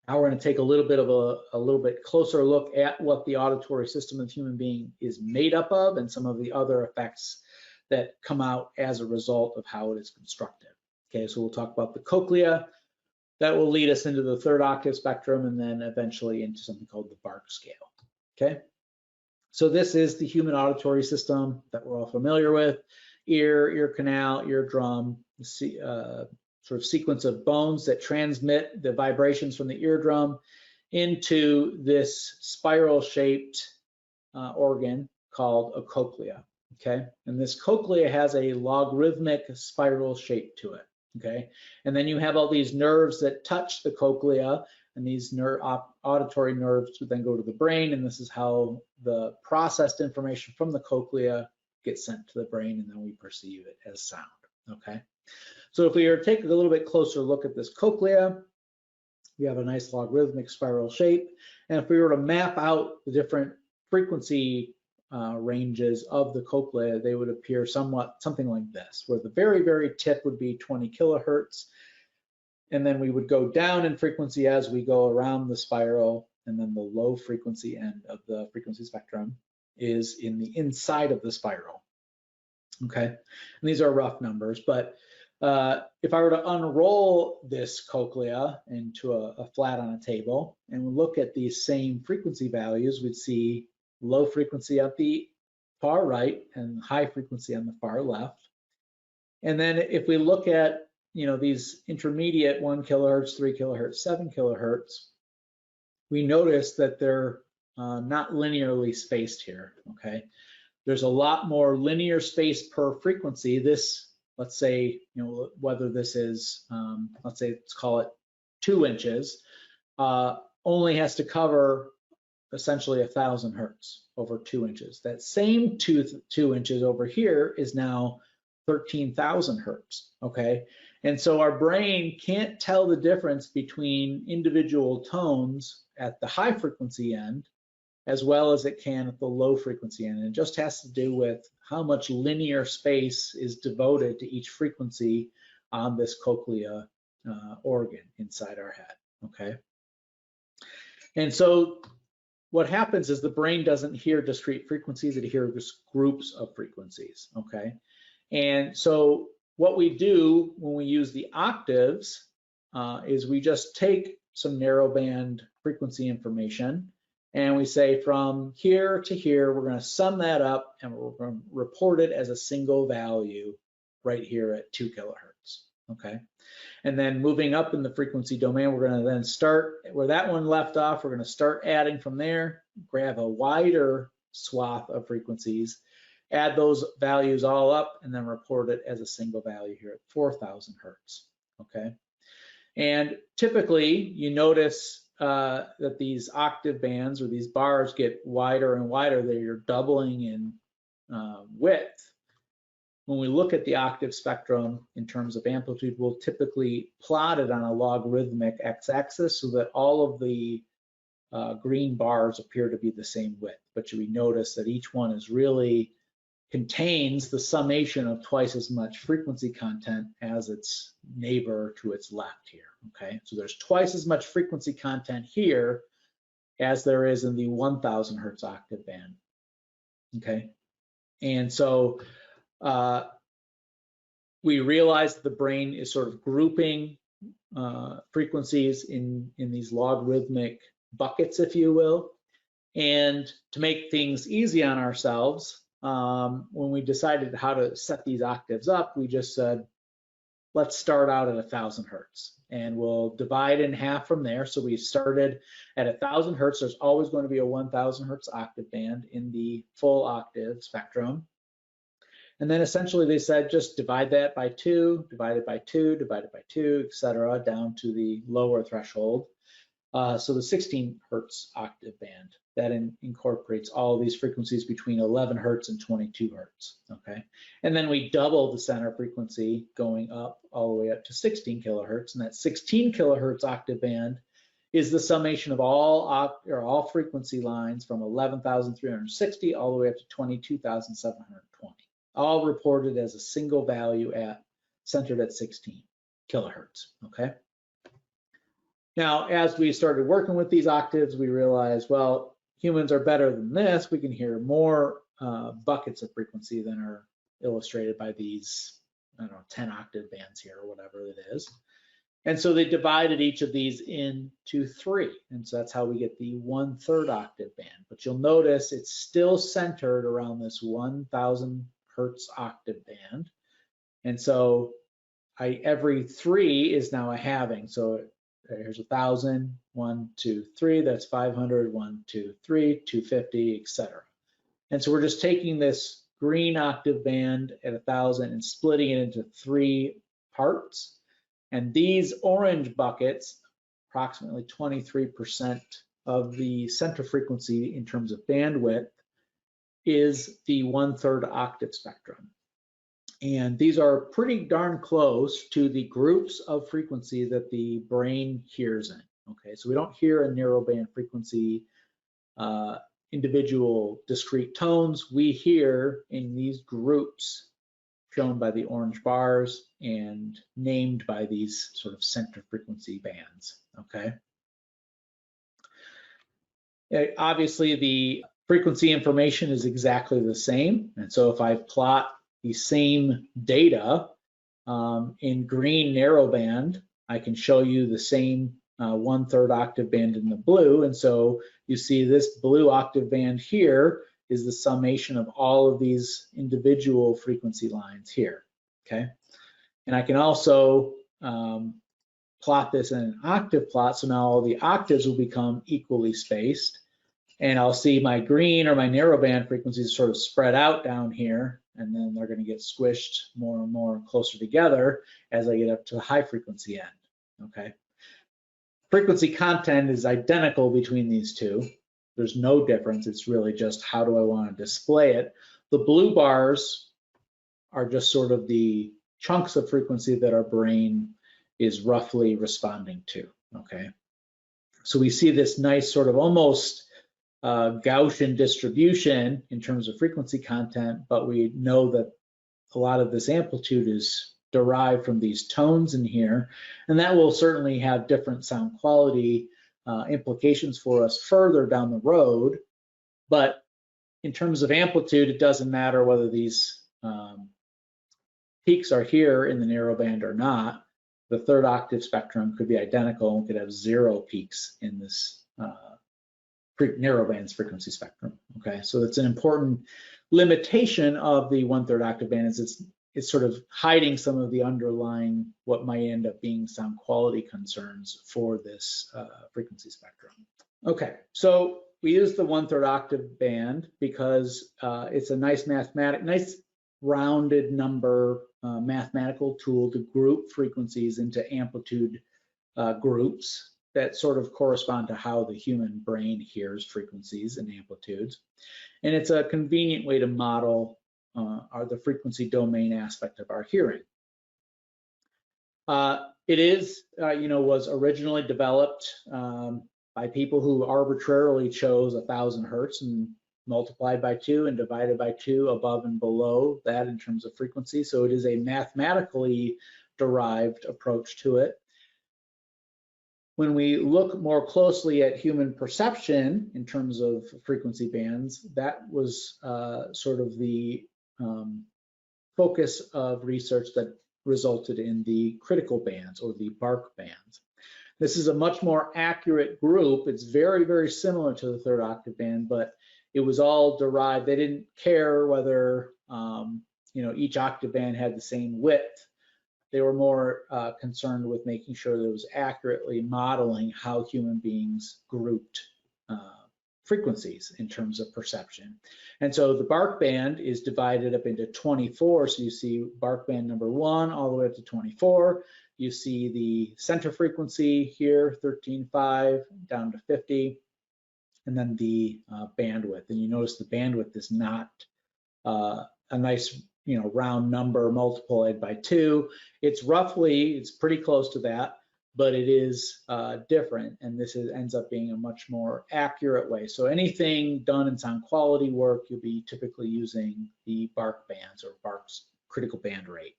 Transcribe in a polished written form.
Now we're going to take a little bit closer look at what the auditory system of the human being is made up of and some of the other effects that come out as a result of how it is constructed. Okay, so we'll talk about the cochlea. That will lead us into the third octave spectrum and then eventually into something called the Bark scale. Okay, so this is the human auditory system that we're all familiar with: ear, ear canal, eardrum, sort of sequence of bones that transmit the vibrations from the eardrum into this spiral-shaped organ called a cochlea. Okay, and this cochlea has a logarithmic spiral shape to it. Okay, and then you have all these nerves that touch the cochlea, and these auditory nerves would then go to the brain, and this is how the processed information from the cochlea gets sent to the brain, and then we perceive it as sound. Okay, so if we were to take a little bit closer look at this cochlea, we have a nice logarithmic spiral shape, and if we were to map out the different frequency ranges of the cochlea, they would appear something like this, where the very, very tip would be 20 kilohertz, and then we would go down in frequency as we go around the spiral, and then the low frequency end of the frequency spectrum is in the inside of the spiral. Okay, and these are rough numbers, but if I were to unroll this cochlea into a flat on a table and we look at these same frequency values, we'd see low frequency at the far right and high frequency on the far left. And then if we look at, these intermediate 1 kilohertz, 3 kilohertz, 7 kilohertz, we notice that they're not linearly spaced here. Okay, there's a lot more linear space per frequency. This, let's say, whether this is, let's say, let's call it 2 inches, only has to cover essentially 1,000 hertz over 2 inches. That same 2 inches over here is now 13,000 hertz. Okay, and so our brain can't tell the difference between individual tones at the high frequency end as well as it can at the low frequency end. And it just has to do with how much linear space is devoted to each frequency on this cochlea organ inside our head. Okay, and so what happens is the brain doesn't hear discrete frequencies, it hears groups of frequencies. Okay, and so what we do when we use the octaves is we just take some narrowband frequency information and we say from here to here, we're going to sum that up and we're going to report it as a single value right here at 2 kilohertz. Okay, and then moving up in the frequency domain, we're going to then start where that one left off. We're going to start adding from there, grab a wider swath of frequencies, add those values all up, and then report it as a single value here at 4,000 hertz. Okay, and typically you notice that these octave bands or these bars get wider and wider. They're doubling in width. When we look at the octave spectrum in terms of amplitude, we'll typically plot it on a logarithmic x-axis so that all of the green bars appear to be the same width. But we notice that each one is really contains the summation of twice as much frequency content as its neighbor to its left here. Okay, so there's twice as much frequency content here as there is in the 1,000 hertz octave band. Okay, and so we realize that the brain is sort of grouping frequencies in these logarithmic buckets, if you will. And to make things easy on ourselves, when we decided how to set these octaves up, we just said, let's start out at 1,000 hertz and we'll divide in half from there. So we started at 1,000 hertz. There's always going to be a 1,000 hertz octave band in the full octave spectrum. And then essentially they said, just divide that by 2, divide it by 2, divide it by 2, etc., down to the lower threshold. So the 16 hertz octave band that incorporates all of these frequencies between 11 hertz and 22 hertz. Okay, and then we double the center frequency going up all the way up to 16 kilohertz, and that 16 kilohertz octave band is the summation of all frequency lines from 11,360 all the way up to 22,720, all reported as a single value centered at 16 kilohertz. Okay. Now, as we started working with these octaves, we realized, well, humans are better than this. We can hear more buckets of frequency than are illustrated by these, I don't know, 10 octave bands here or whatever it is. And so they divided each of these into 3. And so that's how we get the 1/3 octave band. But you'll notice it's still centered around this 1000 hertz octave band. And so every 3 is now a halving. So here's 1000, 1, 2, 3, that's 500, 1, 2, 3, 250, etc. And so we're just taking this green octave band at 1000 and splitting it into 3 parts. And these orange buckets, approximately 23% of the center frequency in terms of bandwidth, is the 1/3 octave spectrum. And these are pretty darn close to the groups of frequency that the brain hears in. Okay, so we don't hear a narrowband frequency individual discrete tones. We hear in these groups shown by the orange bars and named by these sort of center frequency bands. Okay. Obviously, the frequency information is exactly the same. And so if I plot the same data in green narrowband, I can show you the same 1/3 octave band in the blue. And so you see this blue octave band here is the summation of all of these individual frequency lines here, okay? And I can also plot this in an octave plot, so now all the octaves will become equally spaced, and I'll see my green or my narrowband frequencies sort of spread out down here, and then they're going to get squished more and more closer together as I get up to the high frequency end, okay? Frequency content is identical between these two. There's no difference. It's really just how do I want to display it. The blue bars are just sort of the chunks of frequency that our brain is roughly responding to, okay? So we see this nice sort of almost Gaussian distribution in terms of frequency content, but we know that a lot of this amplitude is derived from these tones in here, and that will certainly have different sound quality implications for us further down the road. But in terms of amplitude, it doesn't matter whether these peaks are here in the narrowband or not. The 3rd octave spectrum could be identical and could have 0 peaks in this narrowband's frequency spectrum. Okay, so that's an important limitation of the 1/3 octave band, is it's sort of hiding some of the underlying what might end up being sound quality concerns for this frequency spectrum. Okay, so we use the 1/3 octave band because it's a nice rounded number mathematical tool to group frequencies into amplitude groups that sort of correspond to how the human brain hears frequencies and amplitudes. And it's a convenient way to model the frequency domain aspect of our hearing. It is, was originally developed by people who arbitrarily chose 1000 hertz and multiplied by 2 and divided by 2 above and below that in terms of frequency. So it is a mathematically derived approach to it. When we look more closely at human perception in terms of frequency bands, that was sort of the focus of research that resulted in the critical bands or the bark bands. This is a much more accurate group. It's very, very similar to the 3rd octave band, but it was all derived. They didn't care whether each octave band had the same width. They were more concerned with making sure that it was accurately modeling how human beings grouped frequencies in terms of perception. And so the bark band is divided up into 24. So you see bark band number 1 all the way up to 24. You see the center frequency here, 13.5 down to 50, and then the bandwidth. And you notice the bandwidth is not a nice round number multiplied by 2. It's pretty close to that, but it is different, and this ends up being a much more accurate way. So anything done in sound quality work, you'll be typically using the bark bands or bark's critical band rate.